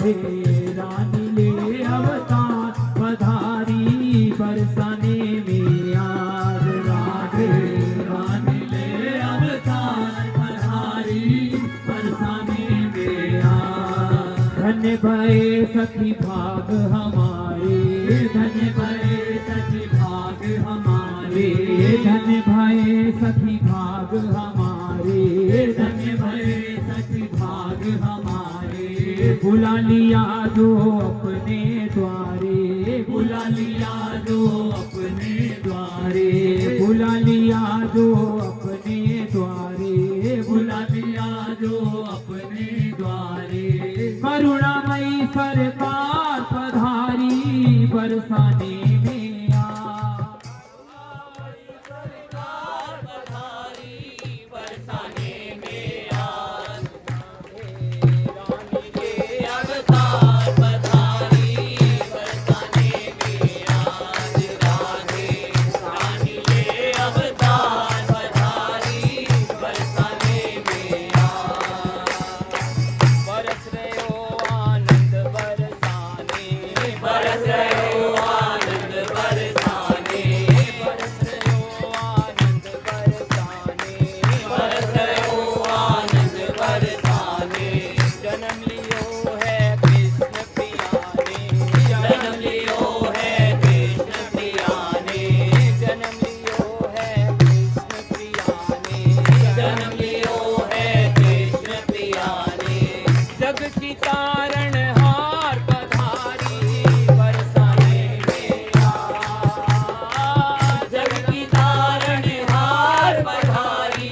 राधे रानी ले अवतार पधारी बरसाने में आज। राधे रानी ले अवतार पधारी बरसाने में आज। धन्य भये सखी भाग हमारे, धन्य भये सखी भाग हमारे, धन्य भये सखी भाग हमारे, धन्य भये सखी भाग हमारे। बुला लिया जो अपने द्वारे, बुला लिया जो अपने द्वारे, बुला लिया जो अपने द्वारे, बुला लिया जो अपने द्वारे। करुणामयी सरकार पधारी बरसाने में आ। सरकार पधारी बरसाने में आज। रानी के अवतार पधारी बरसाने में आज। राधे रानी के अवतार पधारी बरसाने में आज। बरस रहे हो आनंद बरसाने, बरस रहे हो आनंद बरसाने, बरस रहे हो आनंद बरसाने, बरस रहे हो आनंद बरसाने। जन्म लियो है कृष्ण प्रिया ने, जन्म लियो है कृष्ण प्रिया ने, जन्म लियो है कृष्ण प्रिया ने, जन्म लियो है कृष्ण प्रिया ने। जग की तारण हार पधारी बरसाने में आज। जग की तारण हार पधारी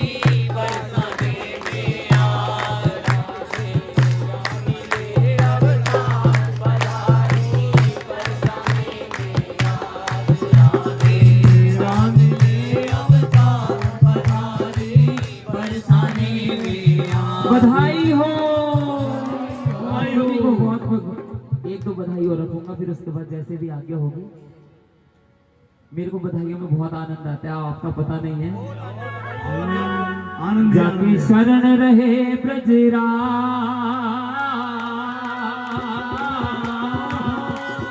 बरसाने में आज। राधे रानी ले अवतार पधारी बरसाने में आज। राधे रानी ले अवतार पधारी बरसाने में आज। बधाई हो। एक दो बधाई और रखूंगा, फिर उसके बाद जैसे भी आज्ञा होगी। मेरे को बधाइयों में बहुत आनंद आता है, आपका पता नहीं है। आनंद जाके शरण रहे ब्रजराज,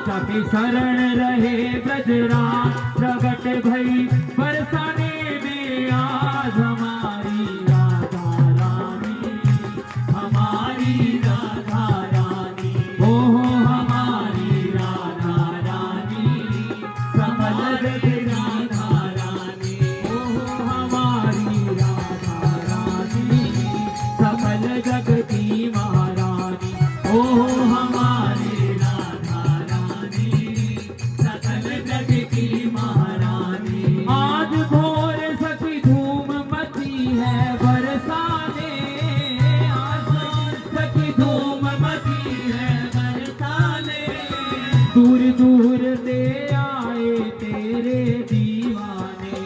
जाके शरण रहे ब्रजराज। प्रगट भई बरसाने में आज हमारी राधा रानी, हमारी राधा रानी। ओ हमारी राधा रानी, सकल जग राधा रानी। ओ हमारी राधा रानी, सकल जग की महारानी। ओ हमारी राधा रानी, सकल जग की महारानी। आज घोर सखी धूम मची है बरसाने, आज सखी धूम मची है बरसाने। दूर दूर से आए तेरे दीवाने,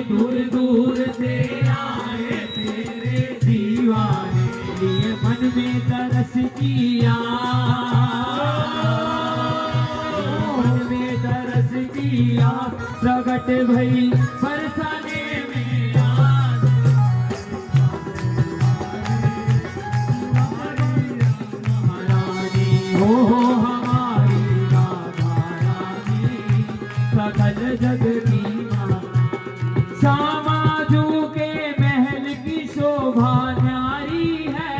दूर दूर से आए तेरे दीवाने। लिए मन में तरस किया, मन में तरस किया। प्रगट भई बरसाने में आज। महारानी हो हमारी राधा रानी, सकल जग की महारानी। श्यामा जू के महल की शोभा न्यारी है,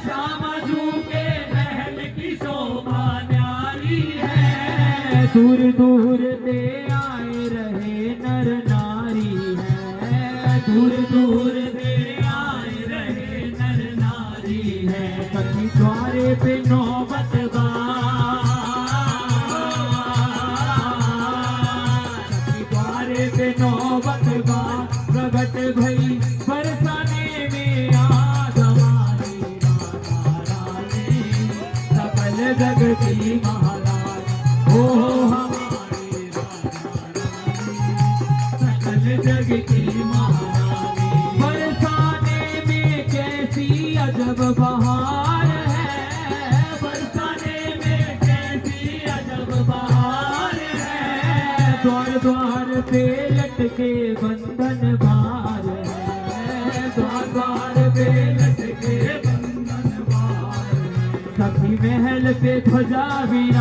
श्यामा जू के महल की शोभा न्यारी है। दूर दूर से आए रहे नर नारी है, दूर दूर से आए रहे नर नारी है। सखी द्वारे पे नौबत बार, सखी द्वारे पे नौबत बार। प्रगट भई बरसाने में आज हमारी राधा रानी, सकल जग की महारानी। ओ हमारी राधा रानी, सकल जग की महारानी। बरसाने में कैसी अजब बहार है, बरसाने में कैसी अजब बहार है। द्वार द्वार पे लटके बंधन भार है, द्वार द्वार पे लटके बंधन भार है। सखी महल पे ध्वजा विराज,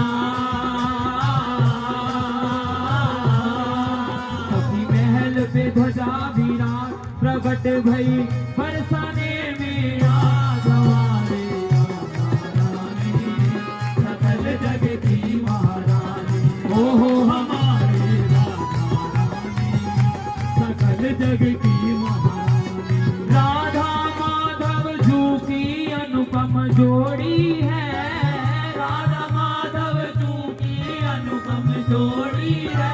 सखी महल पे ध्वजा विराज, प्रगट भई बरसाने में आज हमारे रानी, सकल जग की महारानी, हो हमारे रानी, सकल जग की महारानी। राधा माधव जू की अनुपम जोड़ी है, राधा माधव जू की अनुपम जोड़ी है,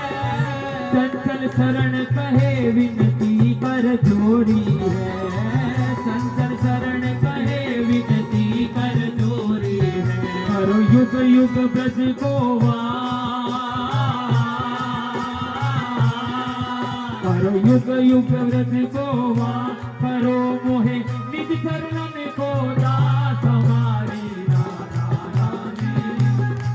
चंचल शरण कहे विनती कर जोड़ी है, चंचल शरण कहे विनती कर जोड़ी है। करो युग युग ब्रज को करो युग युग ब्रज को करो मोहे निज चरणन को दास, हमारी राधा रानी,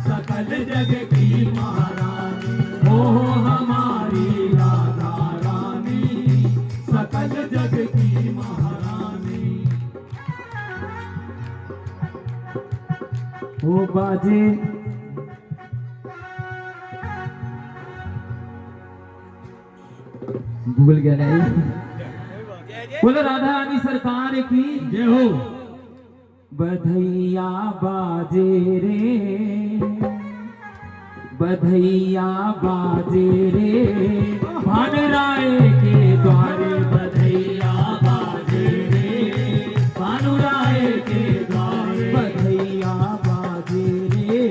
सकल जग की महारानी, हो हमारी राधा रानी, सकल जग की महारानी। ओ बाजे भूल गया नहीं। बोलो राधा रानी सरकार की जय हो। बधैया बाजे रे, बधैया बाजे रे, भान राय के द्वारे, बधैया बाजे रे, भानु राय के द्वारे, बधैया बाजे रे,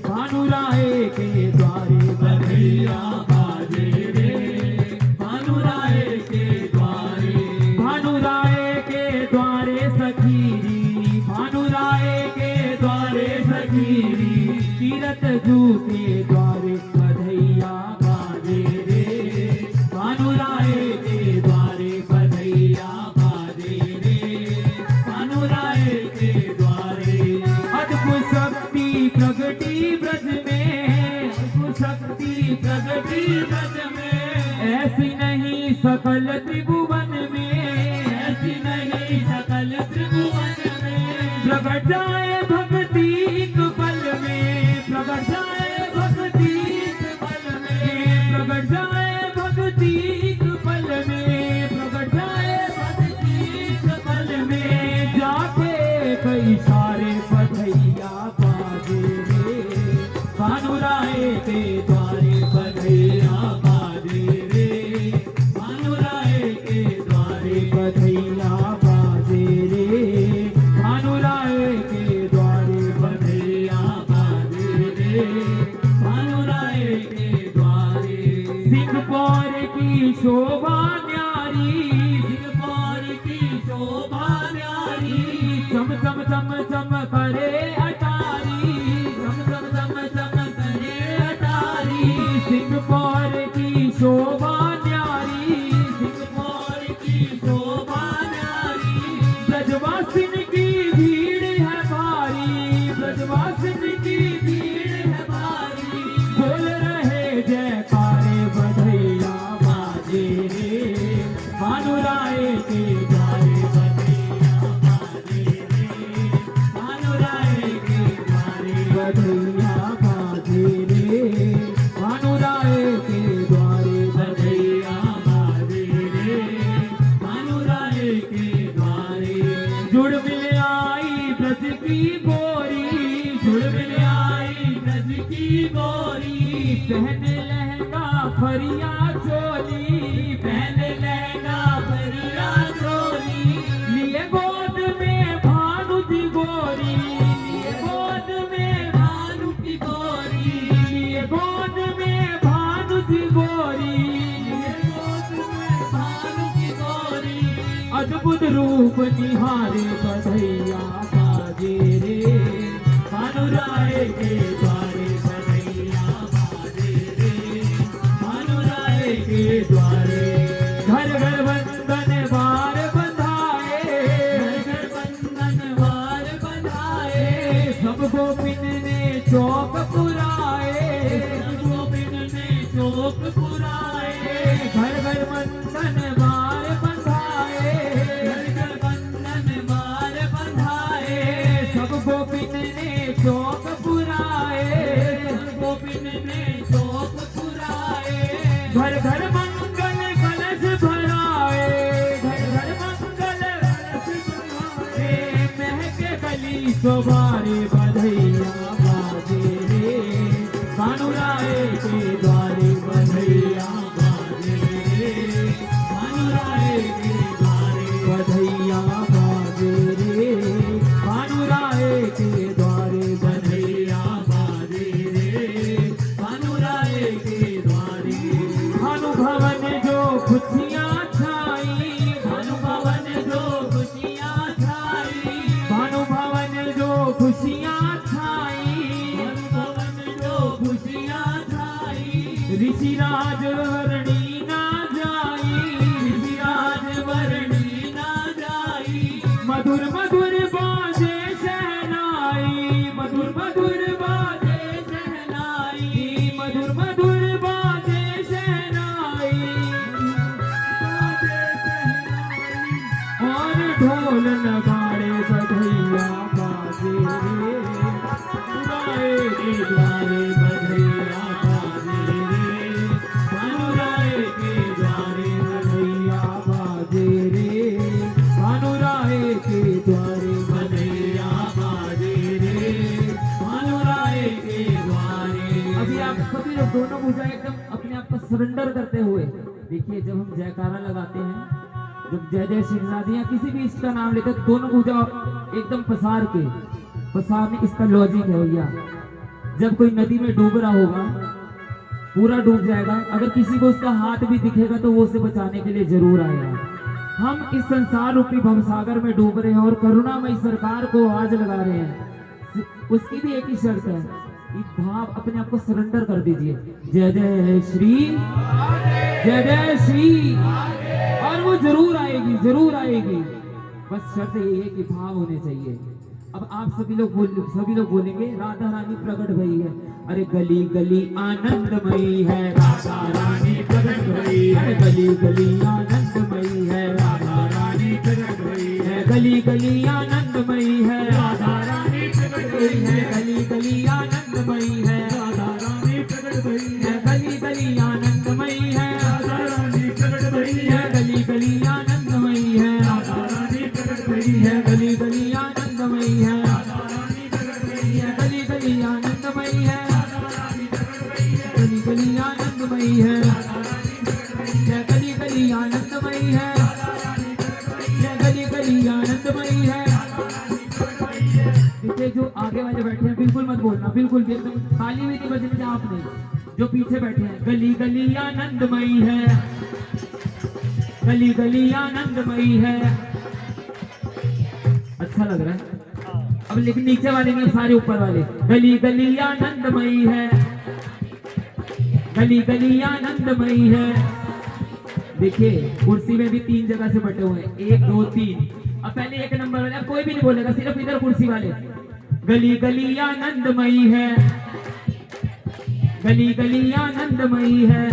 भानु राय के द्वारे, बधैया बाजे रे, भानु राय के द्वारे, भानु राय के द्वारे सखीरी, भानु राय के द्वारे सखीरी, तीरथ जू के द्वारे, बधैया बाजे रे, भानु राय के द्वारे, बधैया बाजे रे, भानु राय के द्वारे। अद्भुत शक्ति प्रगटी ब्रज में, अद्भुत शक्ति प्रगटी ब्रज में, ऐसी नहीं सकल त्रिभुवन में, ऐसी नहीं सकल त्रिभुवन में, प्रगट जाए भक्ति एक पल में, प्रगट जाए भक्ति एक पल में, प्रगट जाए भक्ति एक पल में, प्रगट जाए भक्ति एक पल में, जाके कई सारे बधैया बाजे रे, भानु राय के द्वारे, बधैया बाजे रे, भानु राय के द्वारे, बधैया बाजे रे, भानु राय के द्वारे, बधैया बाजे रे, भानु राय के द्वारे। सिंहपौर की शोभा न्यारी, सिंहपौर की शोभा न्यारी, चम चम चम चम करे अटारी, चम चम चम चम करे अटारी, सिंहपौर की शोभा न्यारी, सिंहपौर की शोभा न्यारी, ब्रजवासिन की भीड़ है भारी, ब्रजवासिन की भीड़ है भारी, बोल रहे जयकारे, बधैया बाजे रे, भानु राय के द्वारे, बधैया बाजे रे, भानु राय के द्वारे, बधैया बाजे रे, भानु राय के द्वारे, बधैया बाजे रे, भानु राय के द्वारे। जुड़ मिल आई ब्रज की गोरी, जुड़ मिल आई ब्रज की गोरी, पहने लहंगा फरिया चोली, पहने लहंगा फरिया चोली, लिए गोद में भानु की गोरी, लिए गोद में भानु की गोरी, लिए गोद में भानु की गोरी, लिए गोद में भानु की गोरी, अद्भुत रूप निहारे, बधैया बाजे रे, भानु राय के द्वारे, बधैया बाजे रे, भानु राय के द्वारे। घर घर बंधन वार बंधाए, घर घर बंधन वार बंधाए, सब गोपिन ने चौक पुराए, सब गोपिन ने चौक पुराए, घर घर बंधन वार बंधाए, घर घर बंधन वार बंधाए, सब गोपिन ने शौक पुराए, गोविंद ने शौक पुराए, घर घर मंगल कलश भराए, घर घर मंगल कलश भराए, महके गली सवारे बधैया बाजे रे, भानुराए के द्वारे बधैया बाजे रे, भानुराए के द्वारे बधैया बाजे रे, भानुराए के द्वारे बधैया बाजे रे, भानुराए के द्वारे। भानु भवन जो खुशियाँ छाई, भानु भवन जो खुशियाँ छाई, भानु भवन जो खुशियाँ छाई, भानु भवन जो खुशियाँ छाई, ऋषिराज वर्णी ना जाई, ऋषिराज वर्णी ना जाई, मधुर मधुर बाजे शहनाई, मधुर मधुर बाजे शहनाई, मधुर मधुर बाजे शहनाई, और ढोल नगाड़े बधैया बाजे रे, भानुराए के द्वारे बधैया बाजे रे, भानुराए के द्वारे बधैया बाजे रे, भानुराए के द्वारे बधैया बाजे रे, भानुराए के द्वारे। अभी आप सभी लोग दोनों भुजाएं एकदम अपने आप को सरेंडर करते हुए देखिए, जब हम जयकारा लगाते हैं, जब जय जय श्री राधे या किसी भी इसका नाम लेते हैं, दोनों भुजा एकदम पसारने इसका लॉजिक है भैया। जब कोई नदी में डूब रहा होगा, पूरा डूब जाएगा, अगर किसी को उसका हाथ भी दिखेगा तो वो उसे बचाने के लिए जरूर आएगा। हम इस संसार रूपी भवसागर में डूब रहे हैं और करुणामयी सरकार को आवाज लगा रहे हैं। उसकी भी एक ही शर्त है, एक भाव अपने आप को सरेंडर कर दीजिए, जय जय श्री, जय जय श्री, और वो जरूर आएगी, जरूर आएगी। बस शर्त यही है कि भाव होने चाहिए। अब आप सभी लोग बोलेंगे राधा रानी प्रकट भई है। अरे गली गली आनंदमयी है राधा रानी प्रकट भई है, गली गली आनंदमयी है राधा रानी प्रकट भई है, गली गली आनंदमयी है राधा रानी प्रकट भई है, गली गली आनंदमयी है राधा रानी प्रकट भई है, गली गली आनंदमयी है राधा रानी प्रकट भई है, गली गली आनंदमयी है राधा रानी प्रकट भई है, गली गली आनंदमयी है राधा रानी प्रकट भई है, गली गली आनंदमयी है राधा रानी प्रकट भई है, गली गली आनंदमयी है राधा रानी प्रकट भई है, गली गली आनंदमयी है राधा रानी प्रकट भई है, गली गली आनंदमयी है राधा रानी प्रकट भई है। देखिए जो आगे वाले बैठे हैं बिल्कुल मत बोलना, बिल्कुल भी एकदम ताली भी नहीं बजने दें आपने। जो पीछे बैठे हैं, गली गली आनंदमयी है, गली गली आनंदमयी है। अच्छा लग रहा है। अब लेकिन नीचे वाले नहीं, सारे ऊपर वाले, गली गली आनंदमयी है, गली गली आनंदमयी है। देखिए कुर्सी में भी 3 जगह से बटे हुए हैं, 1 2 3। अब पहले 1 नंबर वाले, अब कोई भी नहीं बोलेगा, सिर्फ इधर कुर्सी वाले, गली गली आनंदमयी है, गली गली आनंदमयी है।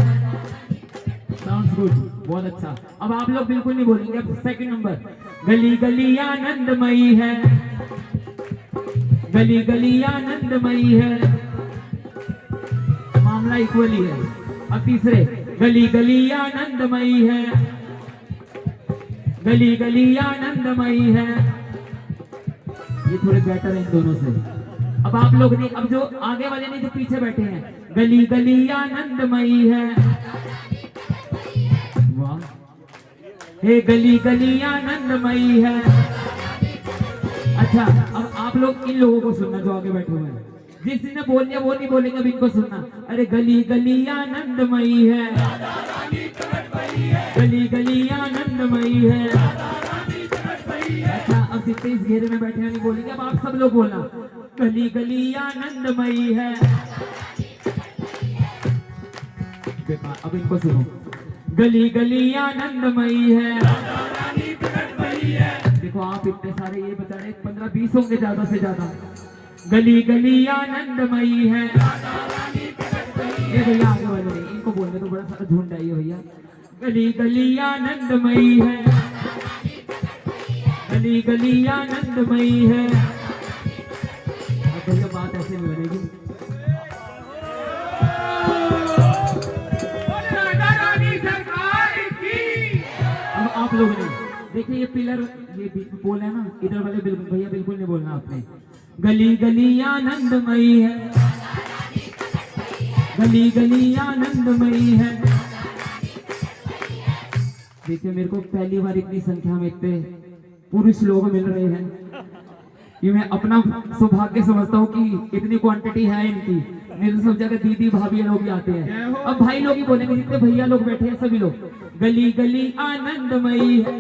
साउंड्स गुड, बहुत अच्छा। अब आप लोग बिल्कुल नहीं बोलेंगे। अब 2nd नंबर, गली गली आनंदमयी है, गली गली आनंदमयी है। मामला इक्वली है। अब तीसरे, गली गली आनंदमयी है, गली गली आनंदमयी है। ये थोड़े बेटर है इन दोनों से। अब आप लोग नहीं, अब जो आगे वाले नहीं, जो पीछे बैठे हैं, गली गली आनंदमयी है। वाह, हे गली गली आनंदमयी है। अच्छा, अब आप लोग इन लोगों को सुनना जो आगे बैठे हुए हैं। जिसने बोल दिया वो नहीं बोलेंगे, अब इनको सुनना। अरे गली गली आनंदमयी है, गली गली आनंदमयी है। अच्छा, अब जितने इस घेरे में बैठे हैं नहीं बोलेंगे, अब आप सब लोग बोलना, गली गली आनंदमयी है। अब इनको सुनो, गली गली आनंदमयी है। देखो आप इतने सारे ये बता रहे, 15-20 होंगे ज्यादा से ज्यादा। गली गली आनंदमयी है। ये भैया आगे वाले नहीं, इनको बोलने तो बड़ा सारा झुंड है ये भैया। गली गली आनंदमयी है, गली गली आनंदमयी है। अब भैया बात लोग नहीं। देखिए ये पिलर, ये पोल है ना, इधर वाले बिल्कुल भैया बिल्कुल नहीं बोलना आपने। गली गली आनंदमयी है, गली गली आनंदमयी है। देखिए मेरे को पहली बार इतनी संख्या में इतने पुरुष लोग मिल रहे हैं, ये मैं अपना सौभाग्य समझता हूँ कि इतनी क्वांटिटी है इनकी। नहीं तो सब जगह दीदी भाभी लोग ही आते हैं, अब भाई लोग ही बोलेंगे, जितने भैया लोग बैठे हैं सभी लोग। गली गली आनंदमयी है।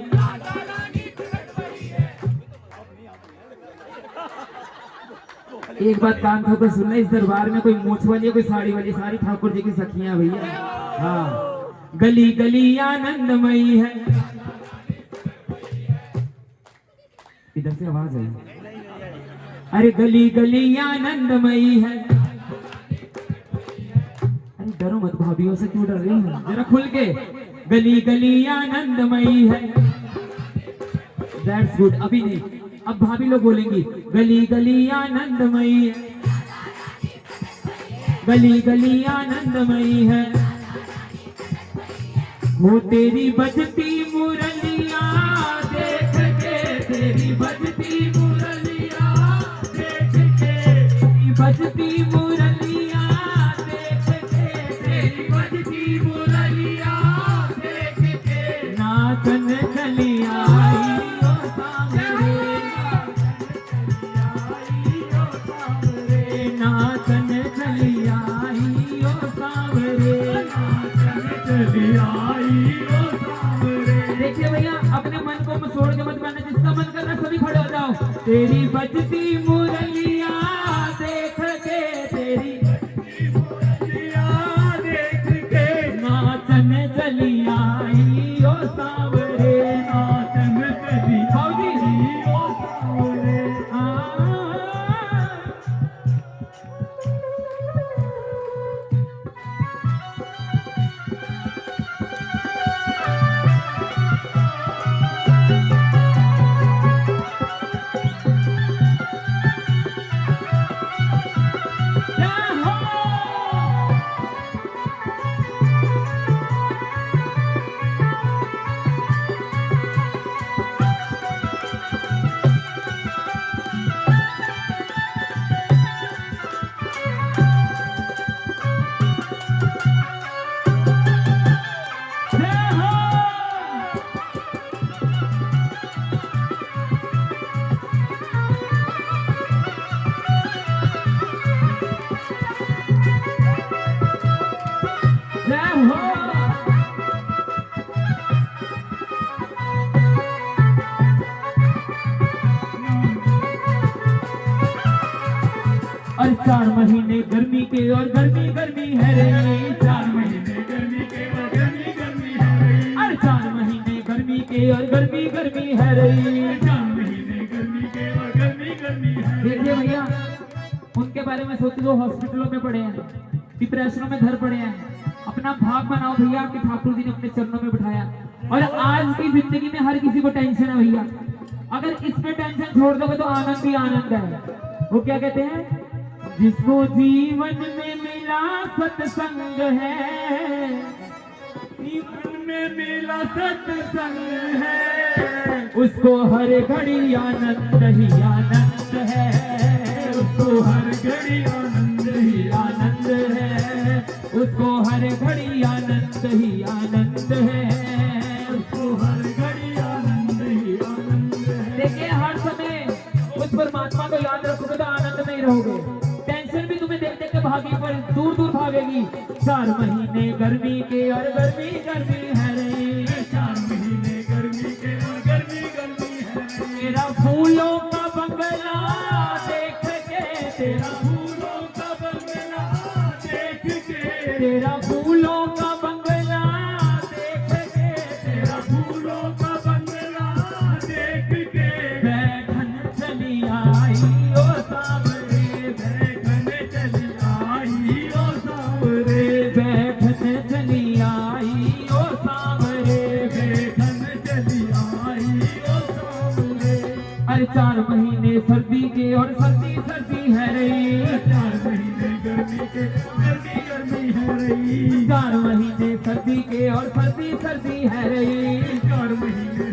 एक बात कान खोकर सुनना, इस दरबार में कोई मूछ वाली है, कोई साड़ी वाली, सारी ठाकुर जी की सखियां भैया। हाँ, गली गली आनंदमयी है। इधर से आवाज आई, अरे गली गली आनंदमयी है। अरे डरो मत भाभीयों से, क्यों डर रही हो, जरा खुल के। गली गली आनंदमयी है। That's good. अभी नहीं, अब भाभी लोग बोलेंगी गली गली आनंदमयी है, गली गली आनंदमयी है। वो तेरी बजती मुरलिया देख के, तेरी बजती मुरलिया देख के, तेरी बजती मुरलिया देख के, तेरी बजती मुरलिया देख के, नाचन चली आई ओ सांवरे, नाचन चली आई ओ सांवरे, नाचन चली आई ओ सांवरे। देखिए भैया अपने मन को मसोड़ के मत करना, जिसका मन कर रहा है सभी खड़े हो जाओ। तेरी बजती मुरलिया देख के, तेरी बजती मुरलिया देख के, नाचन चली आई ओ सांवरे, नाचन चली आई ओ सांवरे। और 4 महीने गर्मी के और गर्मी गर्मी है रे, 4 महीने गर्मी के और गर्मी गर्मी है रे, और 4 महीने गर्मी के और गर्मी गर्मी है रे, 4 महीने गर्मी के और गर्मी गर्मी है। देखिए भैया उनके बारे में सोचो जो हॉस्पिटलों में पड़े हैं, डिप्रेशनों में घर पड़े हैं। अपना भाग बनाओ भैया कि ठाकुर जी ने अपने चरणों में बिठाया। और आज की जिंदगी में हर किसी को टेंशन है भैया, अगर इसमें टेंशन छोड़ दोगे तो आनंद ही आनंद है। वो क्या कहते हैं, जिसको जीवन में मिला सत्संग है, जीवन में मिला सत्संग है, उसको हर घड़ी आनंद ही आनंद है, उसको हर घड़ी आनंद ही आनंद है, उसको हर घड़ी आनंद ही आनंद है, उसको हर घड़ी आनंद ही आनंद है। देखिए हर समय उस परमात्मा को याद रखोगे तो आनंद में ही रहोगे। टेंशन भी तुम्हें देख देख के भागी पर दूर दूर भागेगी। 4 महीने गर्मी के और गर्मी गर्मी है रे, 4 महीने गर्मी के और गर्मी गर्मी है रे। तेरा फूलों का बंगला देख के, तेरा फूलों का बंगला देख के, तेरा फूलों का बंगला देख के, तेरा फूलों का बंगला देख के, बैठन चली आई ओ सांवरे, बैठन चली आई ओ सांवरे, बैठन चली आई ओ सांवरे, बैठन चली आई ओ सांवरे। अरे 4 महीने सर्दी के और सर्दी सर्दी है रे, 4 महीने गर्मी के गर्मी गर्मी है रे, 4 महीने सर्दी के और सर्दी सर्दी है रे, 4 महीने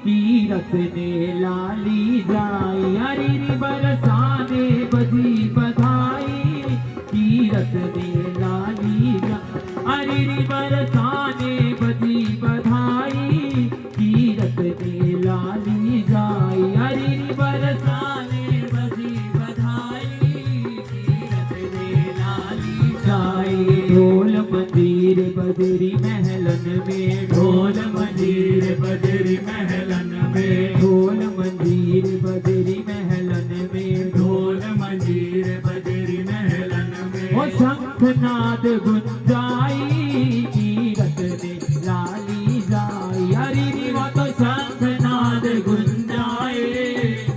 कीरत ने लाली जाई हरी बरसाने बजी बधाई कीरत ने लाली जाई हरी बरसाने बजी बधाई कीरत ने लाली जाई हरी बरसाने बजी बधाई कीरत ने लाली जाई ढोल मंजीर बजरी महलन में ढोल मंजीर बजरी महलन में ढोल मंजीर बजरी महलन में ढोल मंजीर बजरी महलन में ओ शंखनाद गुंजाई कीरत ने लाली जाई हरी वो तो शंखनाद गुंजाई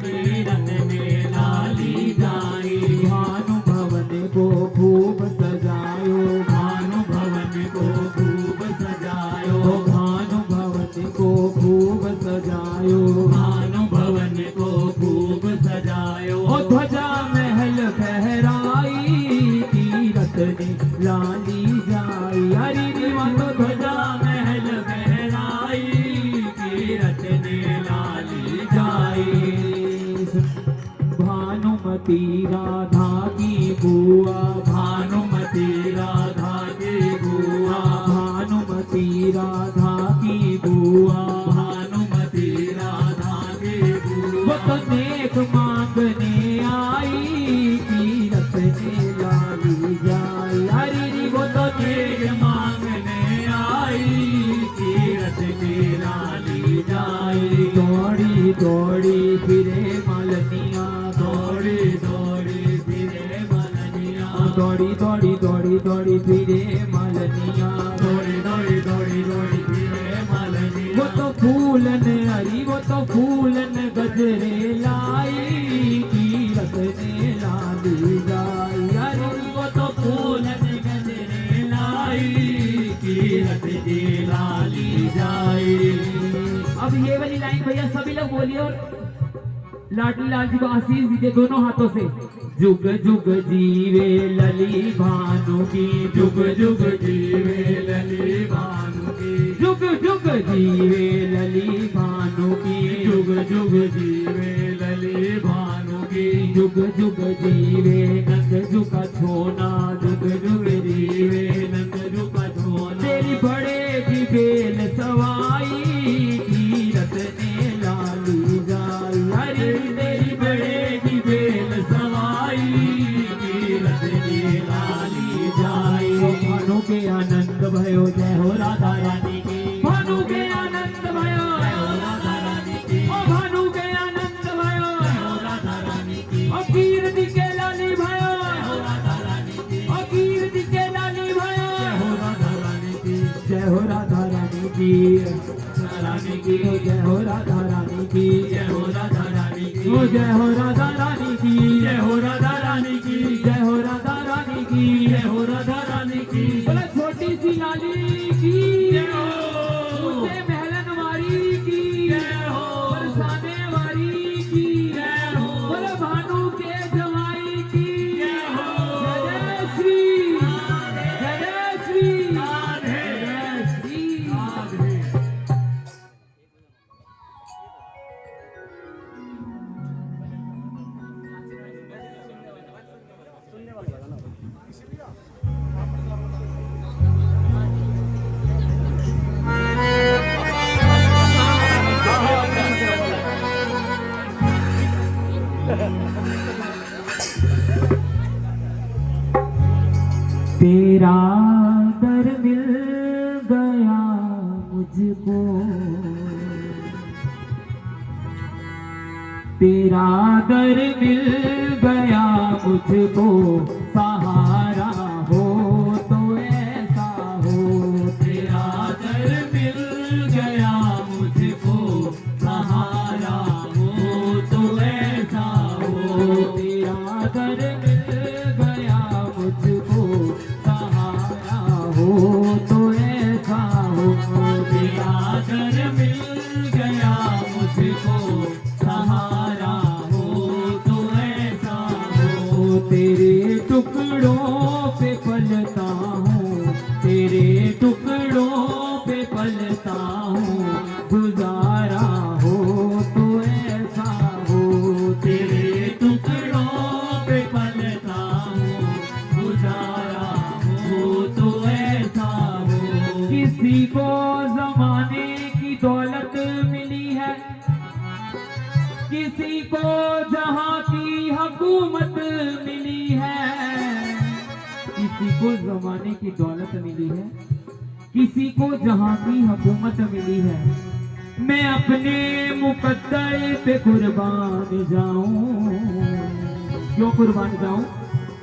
कीरत ने लाली जाई भानु भवन को खूब सजायो भानु भवन को खूब सजायो भानु भवन को खूब सजायो भानु भवन को खूब सजायो ओ ध्वजा महल फहराई कीरत ने लाली जाई हरी तो ध्वजा महल फहराई कीरत ने लाली जाई भानुमती राधा की बुआ भानुमती राधा की बुआ भानुमती राधा की बुआ भानुमती राधा की बुआ वो तो नेक मांगने आई कीरत ने लाली जाई हरी वो तो नेक मांगने आई कीरत ने लाली जाई दौड़ी दौड़ी फिरे मालनिया दौड़ी दौड़ी फिरे मालनिया दौड़ी दौड़ी दौड़ी दौड़ी फिरे मालनिया दौड़ी दौड़ी दौड़ी दौड़ी फिरे मालनिया वो तो फूलन हरी वो तो फूलन गजरे लाई कीरत ने लाली जाई हरी वो तो फूलन गजरे लाई कीरत ने लाली जाई। अब ये वाली लाइन भैया सभी लोग बोलिए और लाडली लाल जी को आशीष दीजिए दोनों हाथों से जुग जुग जीवे लली भानु की जुग जुग जीवे लली भानु की जुग जुग जीवे लली भानु की जुग जुग जीवे लली भानु की जुग जुग जीवे नंद जुगा छोना जुग जुग जीवे नंद जुगा छोना तेरी बड़े की बेल सवाई कीरत ने लाली जाई हरी तेरी बड़े की बेल सवाई कीरत ने लाली जाई भानु के आनंद भयो जय हो राधा रानी की भानु के आनंद भयो जय हो राधा रानी की ओ भानु के आनंद भयो जय हो राधा रानी की ओ कीर्ति के लाली भयो जय हो राधा रानी की ओ कीर्ति के लाली भयो जय हो राधा रानी की जय हो राधा रानी की रानी की जय हो राधा रानी की जय हो राधा रानी की ओ जय हो राधा रानी की जय हो राधा रानी की जय हो राधा रानी की जय हो राधा रानी की बोला छोटी सी लाली की जय हो ऊंचे महलन वारी की जय हो बरसाने वारी की जय हो बोला भानु के जवाई की जय हो जय श्री जय श्री राधे श्री राधे। तेरा दर मिल गया मुझको तेरा दर मिल गया मुझको सहारा हो तो ऐसा हो तेरा दर मिल गया मुझको सहारा हो तो ऐसा हो तेरा दर मिल गया मुझको सहारा हो तो ऐसा हो तेरा दर मिल गया मुझको सहारा हो तो ऐसा हो तेरे टुकड़ों पे पलता हूँ तेरे टुकड़ों पे पलता हूँ गुजारा हो किसी को जहां की हुकूमत मिली है, किसी को जमाने की दौलत मिली है, किसी को जहां की हुकूमत मिली है, मैं अपने मुकद्दर पे कुर्बान जाऊं। क्यों कुर्बान जाऊं?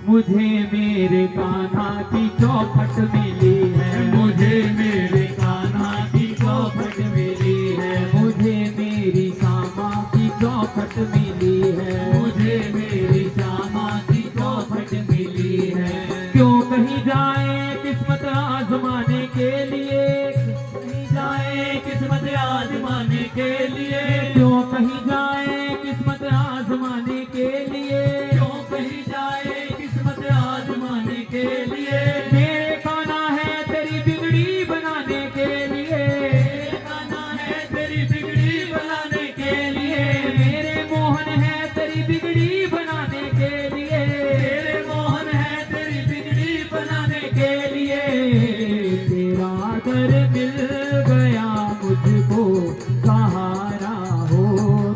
मुझे मेरे कान्हा की चौखट मिली है, मुझे मेरे कान्हा की चौखट मिली है, मुझे मेरी श्यामा की चौखट मिली है, मुझे मेरी श्यामा की चौखट मिली है। क्यों कहीं जाए किस्मत आजमाने के लिए, कहीं जाए किस्मत आजमाने के लिए, क्यों कहीं जाए किस्मत आजमाने के लिए, क्यों कहीं जाए किस्मत आजमाने के लिए। मेरे कान्हा है तेरी बिगड़ी बनाने के लिए, मेरे कान्हा है तेरी बिगड़ी बनाने के लिए, मेरे मोहन है तेरी बिगड़ी बनाने के लिए, मेरे मोहन है तेरी बिगड़ी बनाने के लिए। तेरा दर मिल गया मुझको सहारा हो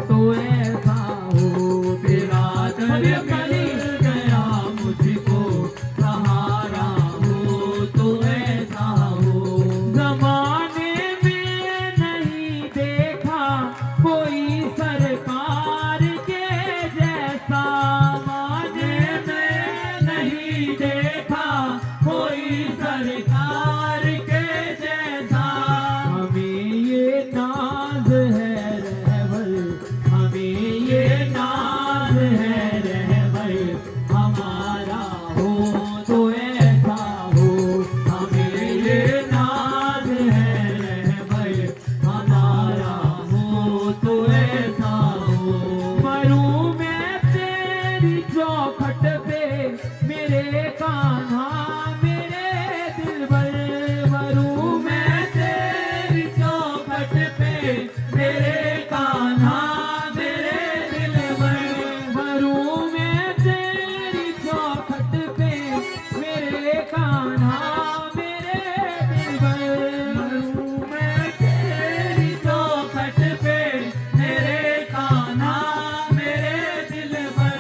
तो ऐसा हो, तेरा दर मिल गया मुझको सहारा हो तो ऐसा हो। जमाने में नहीं देखा कोई सरकार के जैसा, जमाने में नहीं देखा कोई सरकार के जैसा। हमें ये नाज है रहबर, हमें ये नाज है रहबर, हमारा हो तो ऐसा हो, हमें ये नाज है रहबर, हमारा हो तो ऐसा हो। मरूं मैं तेरी चौखट पे मेरे कान्हा मेरे दिलबर, मरूं मैं तेरी चौखट पे मेरे कान्हा मेरे दिलबर, मरूं मैं तेरी चौखट पे मेरे कान्हा मेरे दिलबर, मरूं मैं तेरी चौखट पे मेरे कान्हा मेरे दिलबर।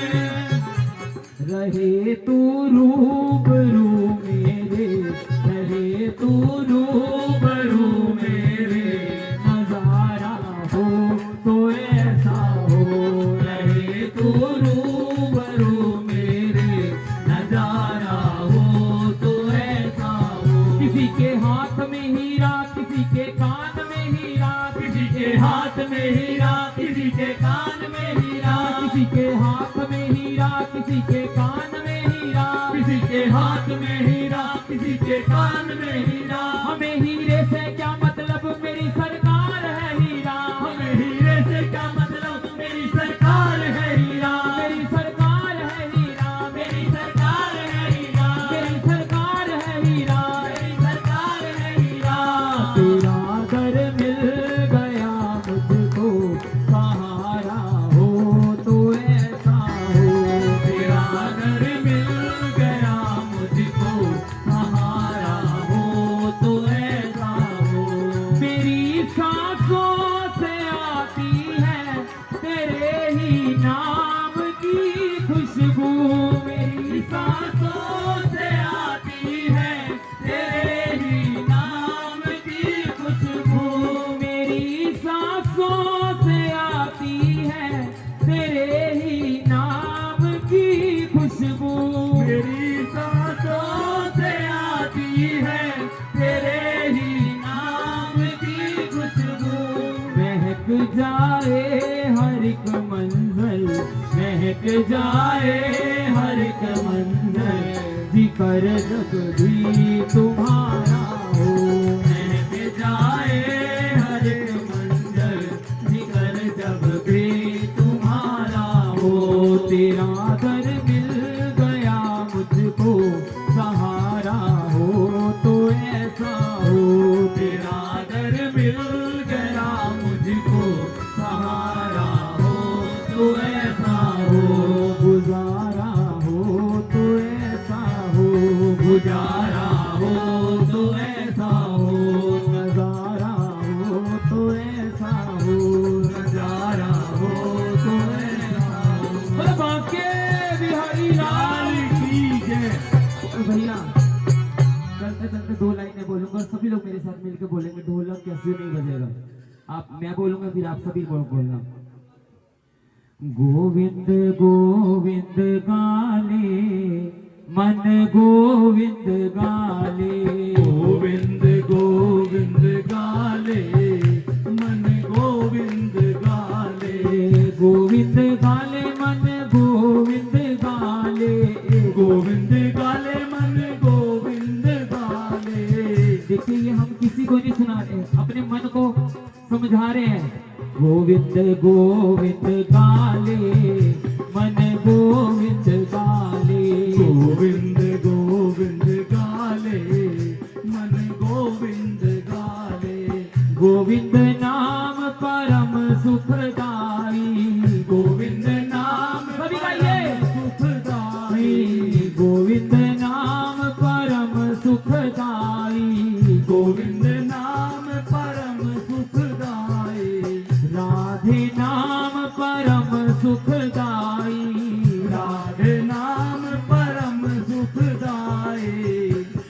रहे तू रूबरू मेरे, रहे तू रूबरू मेरे, नजारा हो तो ऐसा हो, रहे तू रूबरू मेरे, नजारा हो तो ऐसा हो। किसी के हाथ में हीरा, किसी के कान में हीरा, किसी के हाथ में हीरा, किसी के कान में हीरा, किसी के हाथ में हीरा, किसी के कान में हीरा, किसी के हाथ में हीरा, किसी के कान में हीरा। हमें हीरे से क्या मतलब, मेरी सरकार है हीरा, हमें हीरे से क्या मतलब, मेरी सरकार है हीरा, मेरी सरकार है हीरा, मेरी सरकार है हीरा, मेरी सरकार है हीरा, मेरी सरकार है हीरा। तेरा दर मिल गया मुझको सहारा हो तो ऐसा हो, तेरा दर मिल गया मुझको सहारा हो तो ऐसा हो। मेरी सांसों से आती है तेरे ही नाम की खुशबू, मेरी सांसों से आती है तेरे ही नाम की खुशबू, मेरी सांसों से आती है तेरे ही नाम की खुशबू, मेरी सांसों से आती है तेरे ही नाम की खुशबू। महक जाए हर एक मंजर, महक जाए हर एक मंजर, जिक्र जब भी तुम्हारा हो, महक जाए हर एक मंजर, जिक्र जब भी तुम्हारा हो। तेरा दर मिल गया मुझको सहारा हो तो ऐसा हो, तेरा दर मिल गया मुझको सहारा हो तो ऐसा हो। गुजारा हो तो ऐसा हो, गुजारा हो तो ऐसा हो, नजारा हो तो ऐसा हो, नजारा हो तो ऐसा लाइनें बोलूंगा और सभी लोग मेरे साथ मिलकर बोलेंगे, ढोलक कैसे नहीं बजेगा। मैं बोलूंगा फिर आप सभी बोलना। गोविंद गोविंद गाले मन गोविंद गाले, गोविंद गोविंद गाले मन गोविंद गाले, गोविंद गाले मन गोविंद गाले, गोविंद गाले मन गोविंद गाले। देखिए ये हम किसी को नहीं सुना रहे, अपने मन को समझा रहे हैं। गोविंद गोविंद गाले मन गोविंद गाले, गोविंद गोविंद गाले मन गोविंद गाले, गोविंद नाम परम सुखदाई, गोविंद नाम सभी गाइए। सुखदाई, गोविंद नाम परम सुखदाई, गोविंद नाम परम सुखदाई, राधे नाम परम सुखदाई, राधे नाम परम सुखदाई।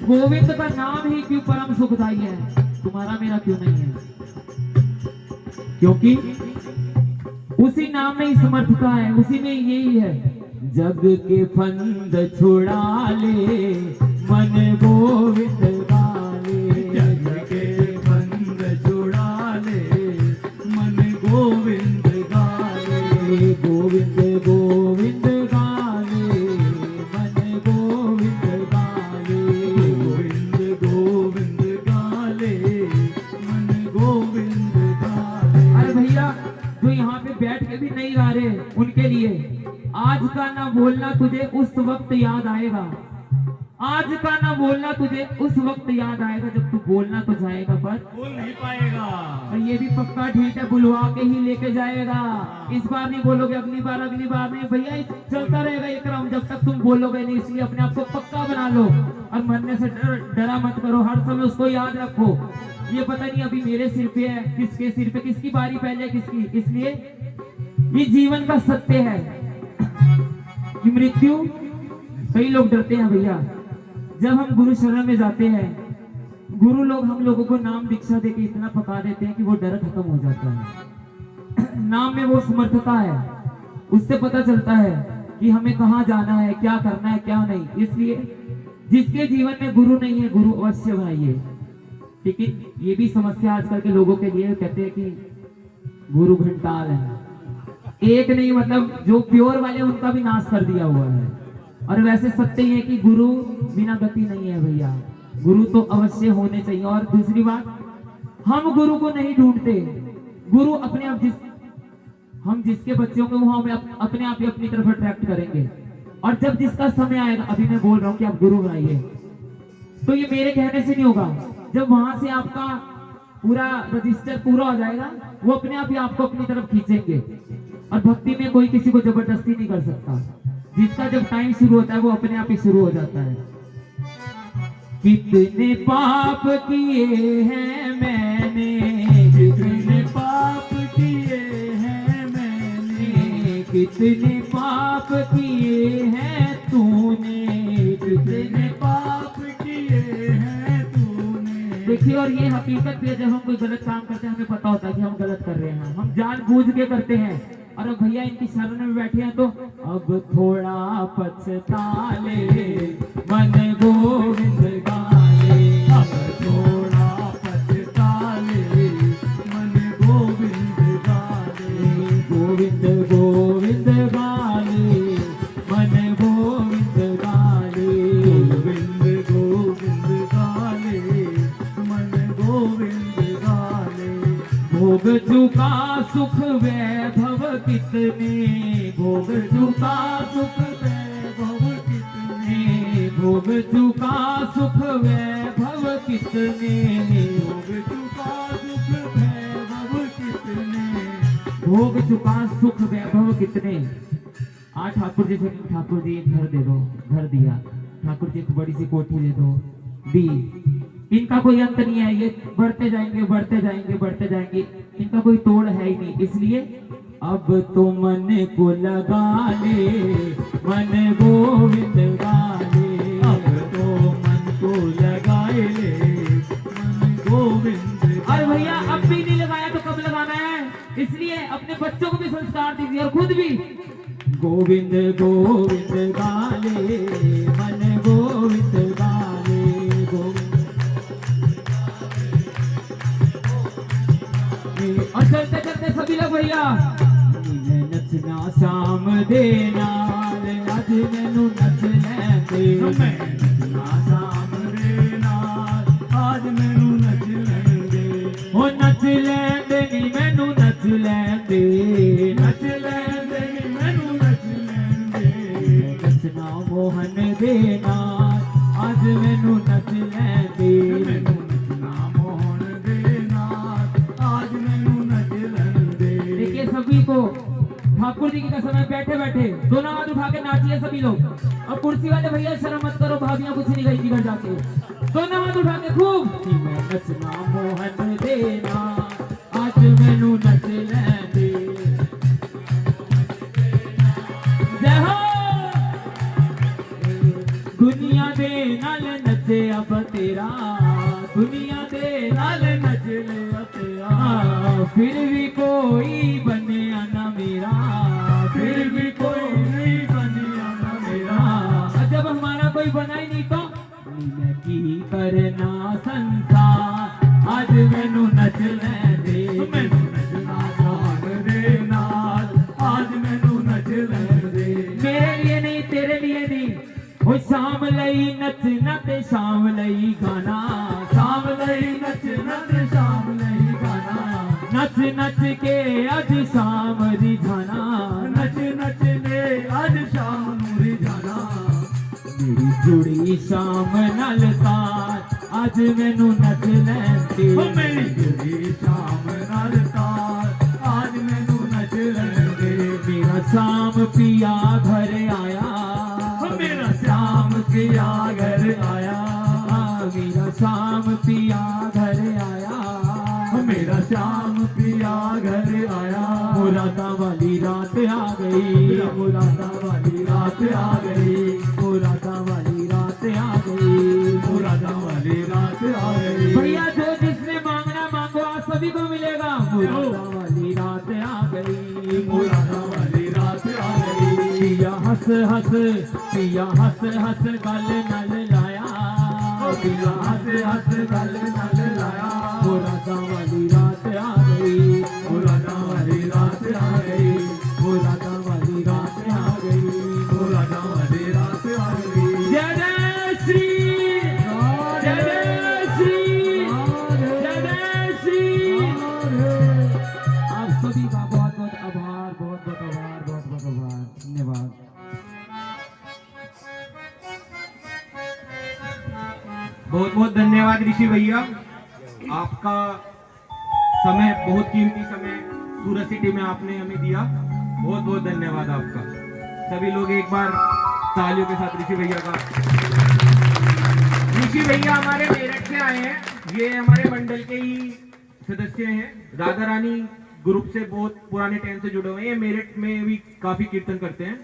गोविंद का नाम ही क्यों परम सुखदाई है, तुम्हारा मेरा क्यों नहीं है? क्योंकि उसी नाम में ही समर्थता है, उसी में यही है। जग के फंद छुड़ा ले मन गोविंद गाले, जग के बंद छुड़ा ले मन गोविंद गाले, गोविंद गोविंद गाले मन गोविंद गाले, गोविंद गोविंद गाले मन गोविंद गाले। अरे भैया जो यहाँ पे बैठ के भी नहीं गा रहे उनके लिए आज का ना बोलना तुझे उस वक्त याद आएगा, आज का ना बोलना तुझे उस वक्त याद आएगा जब तू बोलना तो जाएगा पर बोल नहीं पाएगा। और ये भी पक्का ठीक है, बुलवा के ही लेके जाएगा। इस बार नहीं बोलोगे, अगली बार नहीं भैया, ये चलता रहेगा ये क्रम जब तक तुम बोलोगे नहीं। इसलिए अपने आप को पक्का बना लो और मरने से डरा मत करो, हर समय उसको याद रखो। ये पता नहीं अभी मेरे सिर पे है, किसके सिर पे, किसकी बारी पहले किसकी। इसलिए ये जीवन का सत्य है कि मृत्यु, कई लोग डरते हैं भैया जब हम गुरु शरण में जाते हैं, गुरु लोग हम लोगों को नाम दीक्षा देके इतना पका देते हैं कि वो डर खत्म हो जाता है। नाम में वो समर्थता है, उससे पता चलता है कि हमें कहाँ जाना है, क्या करना है, क्या नहीं। इसलिए जिसके जीवन में गुरु नहीं है, गुरु अवश्य बनाइए। लेकिन ये भी समस्या आजकल के लोगों के लिए, कहते हैं कि गुरु घंटाल है, एक नहीं मतलब जो प्योर वाले उनका भी नाश कर दिया हुआ है। और वैसे सत्य है कि गुरु बिना गति नहीं है भैया, गुरु तो अवश्य होने चाहिए। और दूसरी बात, हम गुरु को नहीं ढूंढते, गुरु अपने आप हम जिसके बच्चों को वो हमें अपने आप ही अपनी तरफ अट्रैक्ट करेंगे। और जब जिसका समय आएगा, अभी मैं बोल रहा हूँ कि आप गुरु बनाइए, तो ये मेरे कहने से नहीं होगा। जब वहां से आपका पूरा रजिस्टर पूरा हो जाएगा, वो अपने आप ही आपको अपनी तरफ खींचेंगे। और भक्ति में कोई किसी को जबरदस्ती नहीं कर सकता, जिसका जब टाइम शुरू होता है वो अपने आप ही शुरू हो जाता है। कितने पाप किए हैं मैंने, कितने पाप किए हैं मैंने, कितने पाप किए हैं तूने, कितने पाप किए हैं तूने। देखिए और ये हकीकत भी है, जब हम कोई गलत काम करते हैं हमें पता होता है कि हम गलत कर रहे हैं, हम जानबूझ के करते हैं। और अब भैया इनकी शरण में बैठे हैं तो अब थोड़ा पछता ले मन गोविंद गाले, अब थोड़ा पछता ले मन गोविंद गाले, गोविंद गोविंद गाले मन गोविंद गाले, गोविंद गोविंद गाले मन गोविंद गाले। भोग चुका सुख वैभव कितने, भोग चुका सुख वैभव कितने, भोग चुका सुख वैभव कितने, भोग चुका सुख वैभव कितने, भोग चुका सुख वैभव कितने। ठाकुर जी से, ठाकुर जी एक घर दे दो, घर दिया। ठाकुर जी एक बड़ी सी कोठी दे दो, दी। इनका कोई अंत नहीं है, ये बढ़ते जाएंगे बढ़ते जाएंगे बढ़ते जाएंगे, इनका कोई तोड़ है ही नहीं। इसलिए अब तो मन को लगा ले मन गोविंद गाले, अब तो मन को लगाए ले अपने बच्चों को भी संस्कार दीजिए और खुद भी। गोविंद गोविंद गाले मन गोविंद गाले गोविंद। और चलते चलते सभी लोग भैया मैं नचना शाम दे नाल अज मैनू नच लैंदे। मैं नचना शाम दे नाल आज मैनू नच लैंदे। ओ नच लैंदे नी मैनू नच लैंदे। नच लैंदे नी मैनू नच लैंदे। नचना मोहन दे नाल आज मैनू नच लैंदे। मैनू नचना मोहन दे नाल आज मैनू नच लैंदे। देखिए सभी को ठाकुर जी की कसम है, बैठे बैठे दोनों हाथ उठा के नाचिए सभी लोग। और कुर्सी वाले भैया शर्म मत करो, भाभियां कुछ नहीं गई घर जाके, दोनों हाथ उठा के खूब। मैं नचना मोहन देना आज मैनू नच लैंदे। जय हो। दुनिया दे नाल नचे अब तेरा। दुनिया दे नाल नच ले तेरा। फिर भी कोई बनिया ना मेरा। फिर भी कोई नहीं बनिया ना मेरा। जब हमारा कोई बना ही नहीं तो मैं की करना संसार आज मैनू नच लैंदे। मैनू नचना शाम दे नाल आज मैनू नच लैंदे। मेरे लिए नहीं तेरे लिए नहीं, ओ शाम लई नचना ते शाम लई गाना। शाम लई नचना ते शाम लई गाना। नच नच के अज शाम रिझाना। नच नच ने अज शाम नू रिझाना। मेरी जुड़ी शाम नाल तार अज मैनू नच लैंदे। मेरी जुड़ी शाम नाल तार आज मैनू नच लैंदे। मेरा शाम पिया घर आया। मेरा शाम पिया घर आया। मेरा शाम पिया घर आया। मेरा शाम पिया घर आया। मुरादा वाली रात आ गई। मुरादा वाली रात आ गई। मुरादा वाली रात आ गई। मुरादा वाली रात आ गई। भैया जो जिसने मांगना मांगो आज सभी को मिलेगा। मुरादा वाली रात आ गई। मुरादा वाली रात आ गई। पिया हंस हंस पिया हंस हंस गल नल लाया। पिया हंस हंस गल नल लाया। मुरादा वाली रात आ गई। मुरादा वाली रात आ गई। मुरादा वाली रात आ गई। मुरादा वाली रात आ गई। जय जय श्री जय जय श्री जय जय श्री। आप सभी का बहुत बहुत आभार। बहुत बहुत आभार। बहुत बहुत आभार। धन्यवाद। बहुत बहुत धन्यवाद ऋषि भैया, आपका समय बहुत कीमती समय सूरत सिटी में आपने हमें दिया। बहुत बहुत धन्यवाद आपका। सभी लोग एक बार तालियों के साथ ऋषि भैया का। ऋषि भैया हमारे मेरठ से आए हैं। ये हमारे मंडल के ही सदस्य हैं। राधा रानी ग्रुप से बहुत पुराने टाइम से जुड़े हुए हैं। ये मेरठ में भी काफी कीर्तन करते हैं।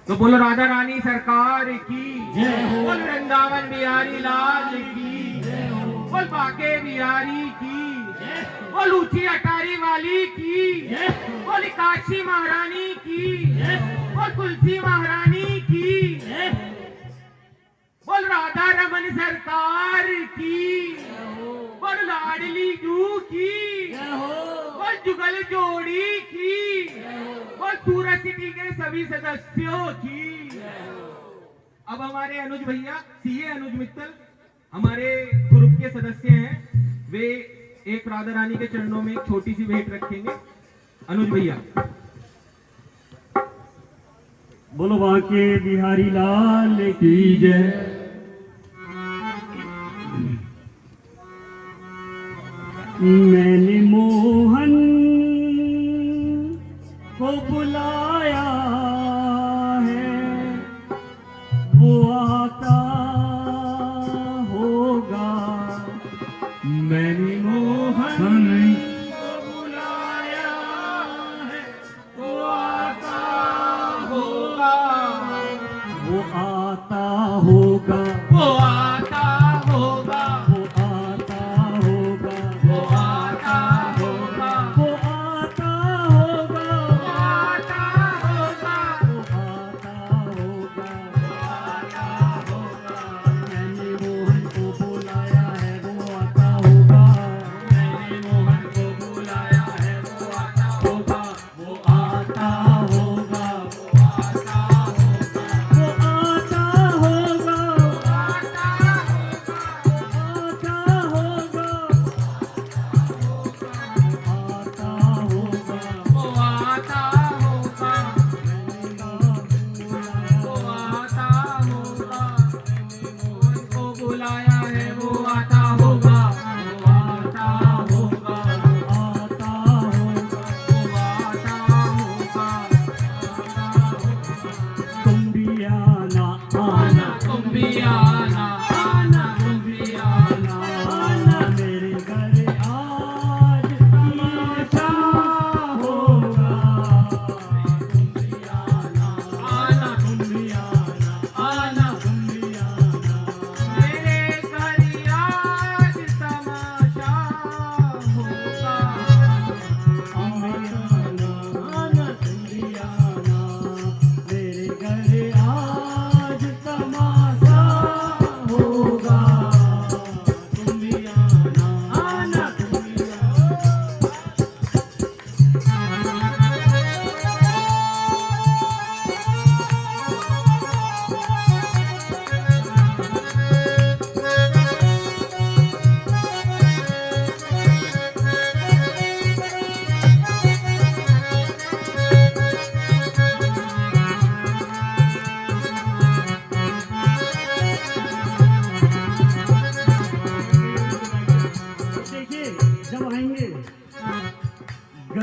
तो बोलो राधा रानी सरकार की जय हो। बोल वृंदावन बिहारी लाल की जय हो। बोल बाके बिहारी की जय हो। बोल ऊंची अटारी वाली की जय हो। बोल काशी महारानी की जय हो। बोल तुलसी महारानी की जय हो। बोल राधा रमन सरकार की बोल लाडली जू की जय हो। बोल जुगल जोड़ी की बोल सूरत सिटी के सभी सदस्यों की। अब हमारे अनुज भैया सीए अनुज मित्तल हमारे ग्रुप के सदस्य हैं। वे एक राधा रानी के चरणों में एक छोटी सी भेंट रखेंगे। अनुज भैया। बोलो बांके बिहारी लाल की जय। मैंने मोहन को बुलाया है, वो आता होगा। मैंने मोहन को बुलाया है, वो आता होगा। वो आता होगा। वो आता होगा। वो आता होगा। वो आता होगा। वो आता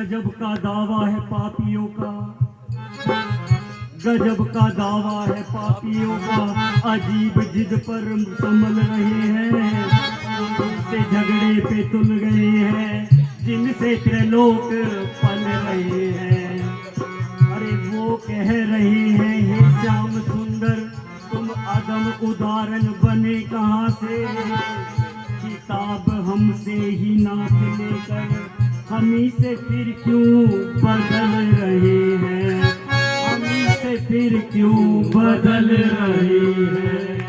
गजब का दावा है पापियों का, गजब का दावा है पापियों का, अजीब जिद पर संभल रहे हैं, जिनसे झगड़े पे तुल गए हैं, जिनसे त्रिलोक पल रहे हैं। अरे वो कह रहे हैं हे श्याम सुंदर तुम अदम उदाहरण बने कहाँ से, किताब हमसे ही नाथ लेकर हम ही से फिर क्यों बदल रहे हैं, हम ही से फिर क्यों बदल रहे हैं।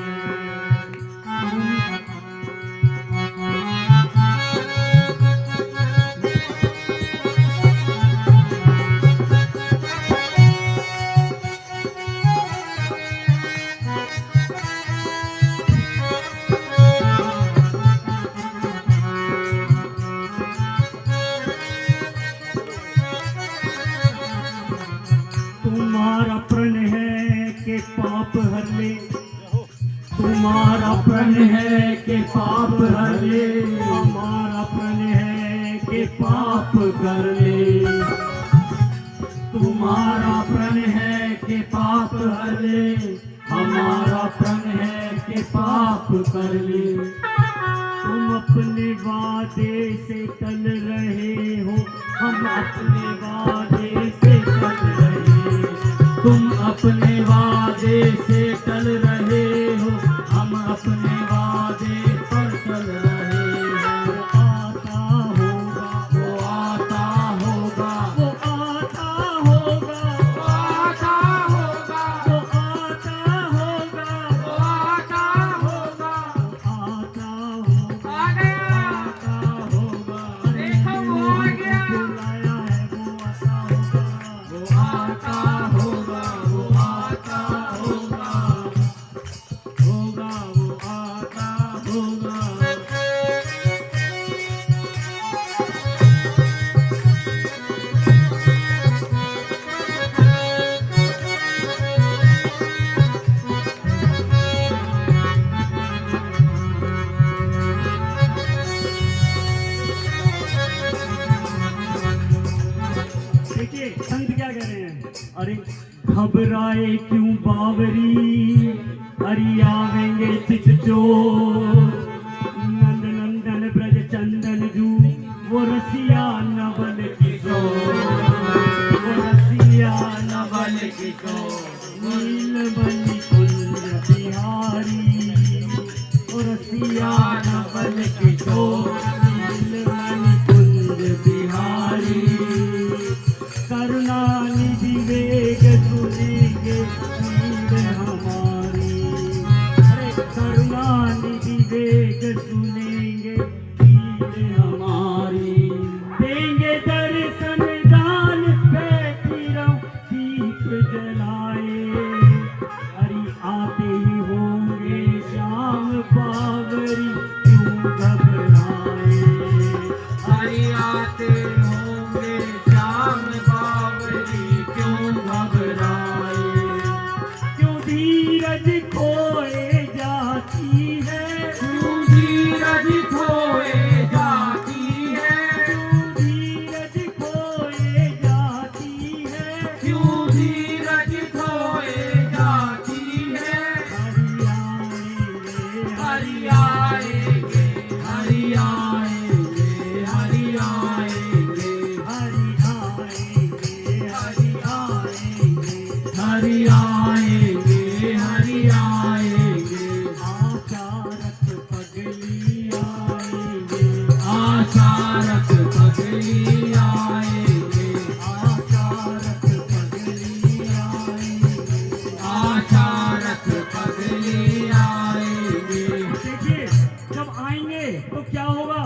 तुम्हारा प्रण है कि पाप हर ले, तुम्हारा प्रण है कि पाप हर ले, हमारा प्रण है कि पाप कर ले, तुम्हारा प्रण है कि पाप हर ले, हमारा प्रण है कि पाप कर ले। तुम अपने वादे से टल रहे हो, हम अपने वादे से टल रहे हो, तुम अपने वादे से टल रहे हो, हम अपने वादे पर चल रहे हैं। आता होगा वो आता होगा, वो आता होगा, वो आता होगा, वो आता होगा, वो आता होगा। आता होगा, आ गया, आता होगा। देखो वो आ गया, बुलाया है वो आता होगा, वो आता होगा, वो आता होगा, होगा वो आता होगा। देखिए संत क्या कह रहे हैं, अरे घबराए क्यों बावरी, हरि आवेंगे चित चोर, नंद नंदन ब्रज चंदन जू, वो रसिया नवल किशोर, वो रसिया नवल किशोर, नीलमणि कुंज बिहारी, वो रसिया नवल किशोर, नीलमणि कुंज बिहारी। करुणानिधि वेग सुनेंगे पीर हमारी, अरे करुणानिधि वेग सुनेंगे पीर हमारी। देंगे दर्शन दान पे तीरों दीप जलाए, अरे आते ही होंगे श्याम बावरी क्यों घबराए, हरि आते होंगे श्याम बावरी क्यों घबराए। क्यों धीरज खोए जाती है, क्यों धीरज खोए जाती है, क्यों धीरज खोए जाती है, क्यों धीरज खोए जाती है। हरि आएंगे, हरि आएंगे, हरि आएंगे, हरि आएंगे, हरि आएंगे, हरि हरि आएंगे। आएंगे, हरि आएंगे। आचारक पगली आएंगे, आचारक पगली आएंगे, आचारक पगली आएंगे। आचारक पगली आएंगे। देखिए जब आएंगे तो क्या होगा,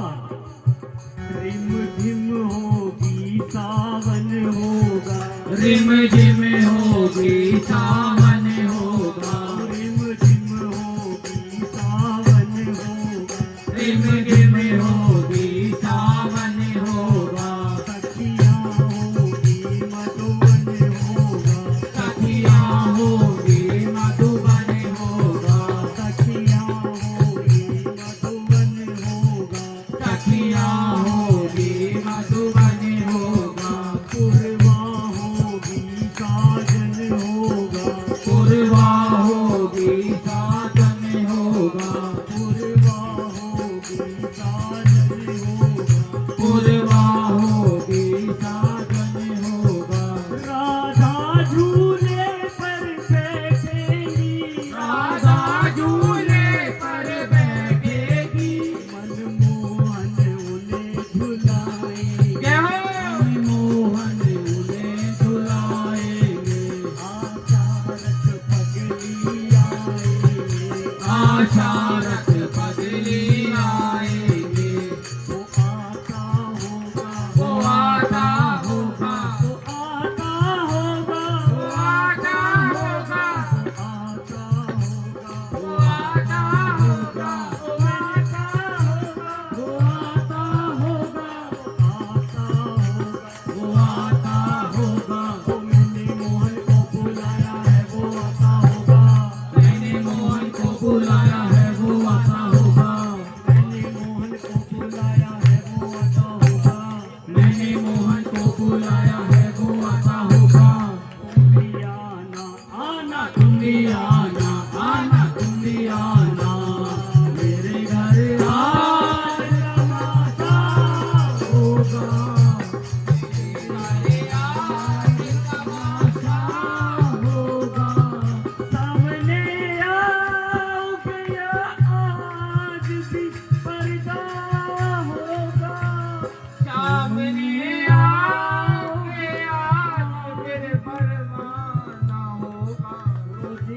रिम झिम होगी सावन होगा, रिम झिम होगी सावन होगा, रिम झिम होगी सावन होगा, रिम झिम होगी सावन होगा। सखियाँ होगी मधुवन होगा, सखियाँ होगी मधुबन होगा, सखियाँ होगी मधुवन होगा, सखियाँ होगी मधुबन होगा। साजन होगा, पुरवाहों की साजन होगा, राधा झूले पर बैठेगी, राधा झूले पर बैठेगी, मनमोहन उन्हें झुलाएंगे, क्या मोहन उन्हें झुलाएंगे, आशा रख पगली आएंगे, आशा रख बदली आएंगे, वो आता होगा, वो आता होगा, वो आता होगा, वो वो आता होगा, आता होगा, वो आता होगा, वो आता होगा, वो आता होगा, वो आता होगा, वो मैंने मोहन को बुलाया है, वो आता होगा, मैंने मोहन को बुलाया है, वो आता होगा, मैंने मोहन को बुलाया है, वो आता होगा, मैंने मोहन को बुलाया है, वो आता होगा, तुम भी आना, आना तुम भी आना, आना तुम भी आना, मेरे घर आज तमाशा होगा, मेरे आज तमाशा होगा, सामने आओ गया आज भी पर्दा होगा, सामने आओगे आज फिर परवाना होगा, रोज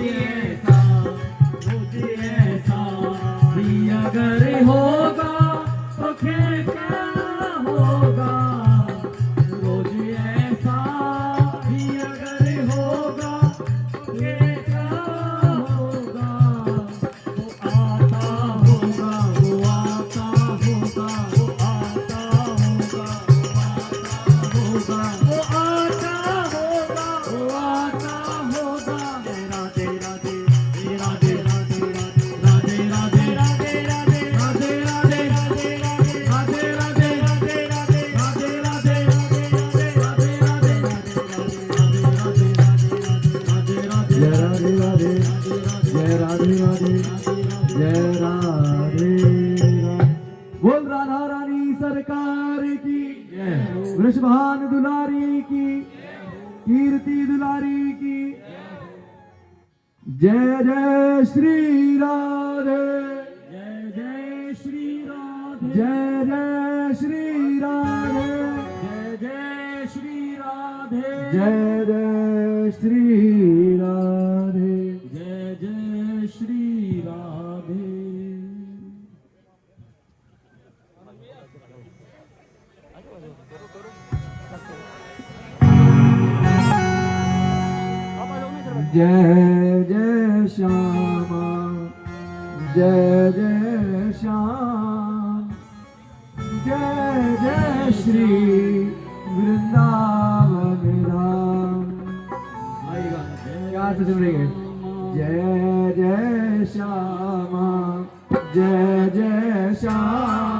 ऐसा, रोज ऐसा भी अगर होगा तो फिर क्या होगा, रोज ऐसा भी अगर होगा तो फिर क्या होगा, वो आता होगा, वो आता होगा, वो आता होगा, होगा, वो आता होगा, वो आता होगा, राधे राधे राधे राधे राधे राधे राधे राधे राधे राधे राधे राधे राधे राधे राधे राधे राधे जय राधे राधे जय राधे राधे जय राधे राधे। बोल राधा रानी सरकार की, वृषभान दुलारी की, कीर्ति दुलारी की, जय जय श्री राधे, जय जय श्री राधे, जय जय श्री राधे, जय जय श्री राधे, जय जय श्री राधे। जय जय श्री राधे। जय जय श्यामा, जय जय श्याम, जय जय श्री वृंदावन धाम। क्या से सुन रही है? जय जय श्यामा, जय जय श्याम,